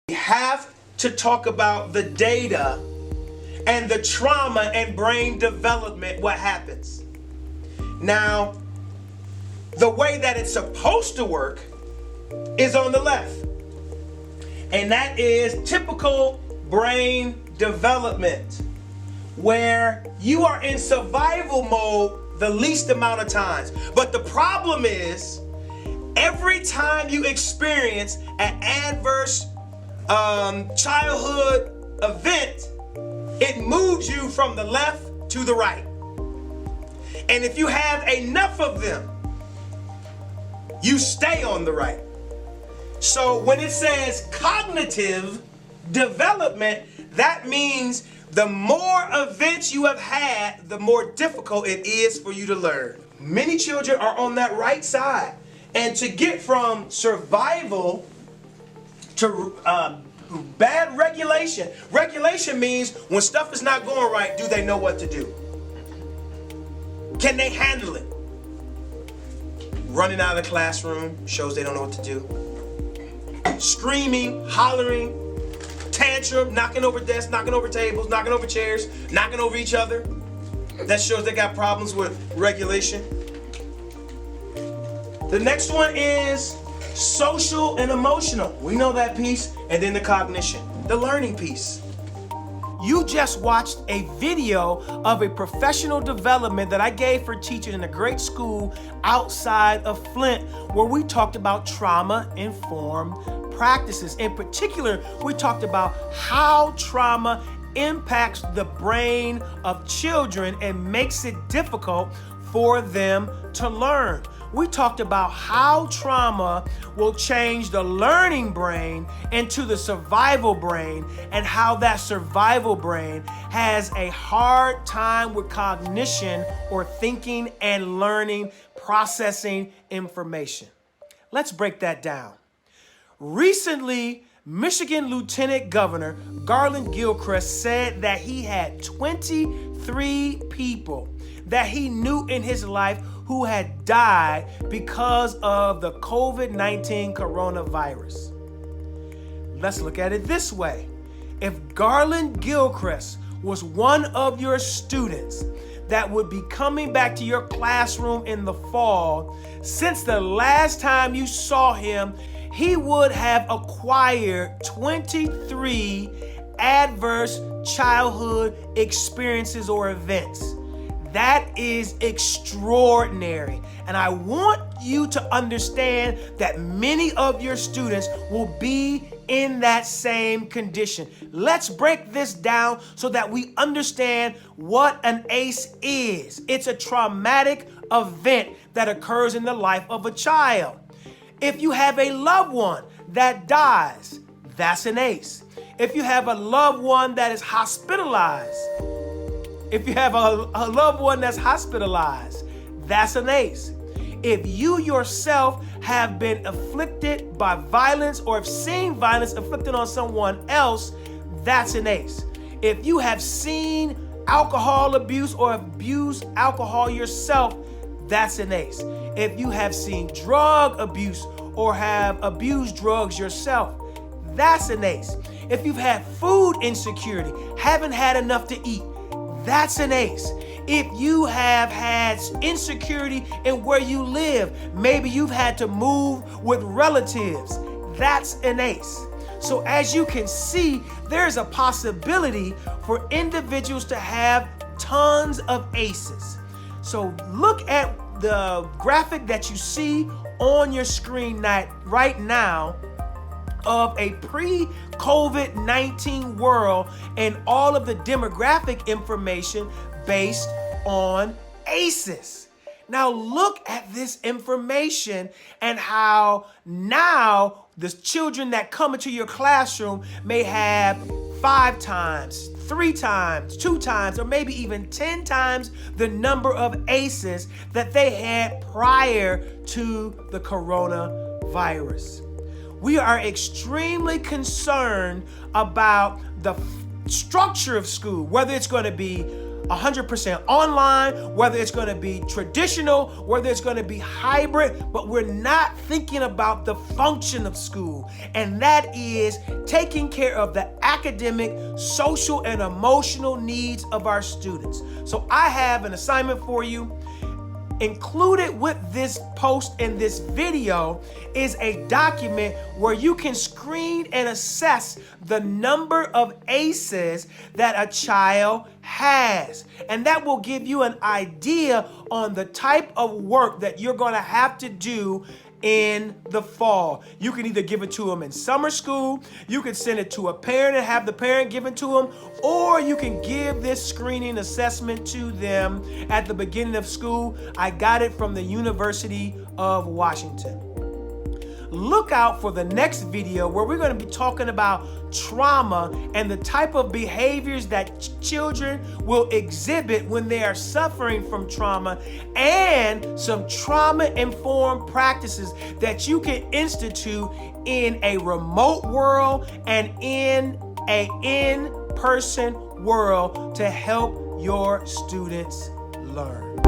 We have to talk about the data and the trauma and brain development, what happens. Now, the way that it's supposed to work is on the left. And that is typical brain development, where you are in survival mode the least amount of times. But the problem is, every time you experience an adverse childhood event, it moves you from the left to the right. And if you have enough of them, you stay on the right. So when it says cognitive development, that means the more events you have had, the more difficult it is for you to learn. Many children are on that right side. And to get from survival to bad regulation. Regulation means when stuff is not going right, do they know what to do? Can they handle it? Running out of the classroom shows they don't know what to do. Screaming, hollering, tantrum, knocking over desks, knocking over tables, knocking over chairs, knocking over each other. That shows they got problems with regulation. The next one is social and emotional. We know that piece. And then the cognition, the learning piece. You just watched a video of a professional development that I gave for teachers in a great school outside of Flint, where we talked about trauma-informed practices. In particular, we talked about how trauma impacts the brain of children and makes it difficult for them to learn. We talked about how trauma will change the learning brain into the survival brain, and how that survival brain has a hard time with cognition, or thinking and learning, processing information. Let's break that down. Recently, Michigan Lieutenant Governor Garland Gilchrist said that he had 23 people that he knew in his life who had died because of the COVID-19 coronavirus. Let's look at it this way. If Garland Gilchrist was one of your students that would be coming back to your classroom in the fall, since the last time you saw him, he would have acquired 23 adverse childhood experiences or events. That is extraordinary. And I want you to understand that many of your students will be in that same condition. Let's break this down so that we understand what an ACE is. It's a traumatic event that occurs in the life of a child. If you have a loved one that dies, that's an ACE. If you have a loved one that is hospitalized, if you have a loved one that's hospitalized, that's an ACE. If you yourself have been afflicted by violence, or have seen violence inflicted on someone else, that's an ACE. If you have seen alcohol abuse or abused alcohol yourself, that's an ACE. If you have seen drug abuse or have abused drugs yourself, that's an ACE. If you've had food insecurity, haven't had enough to eat, that's an ACE. If you have had insecurity in where you live, maybe you've had to move with relatives, that's an ACE. So as you can see, there's a possibility for individuals to have tons of ACEs. So look at the graphic that you see on your screen right now of a pre-COVID-19 world and all of the demographic information based on ACEs. Now look at this information and how now the children that come into your classroom may have 5 times, 3 times, 2 times, or maybe even 10 times the number of ACEs that they had prior to the coronavirus. We are extremely concerned about the structure of school, whether it's going to be 100% online, whether it's going to be traditional, whether it's going to be hybrid, but we're not thinking about the function of school, and that is taking care of the academic, social, and emotional needs of our students. So I have an assignment for you. Included with this post and this video is a document where you can screen and assess the number of ACEs that a child has. And that will give you an idea on the type of work that you're going to have to do in the fall. You can either give it to them in summer school, you can send it to a parent and have the parent give it to them, or you can give this screening assessment to them at the beginning of school. I got it from the University of Washington. Look out for the next video where we're going to be talking about trauma and the type of behaviors that children will exhibit when they are suffering from trauma, and some trauma-informed practices that you can institute in a remote world and in an in-person world to help your students learn.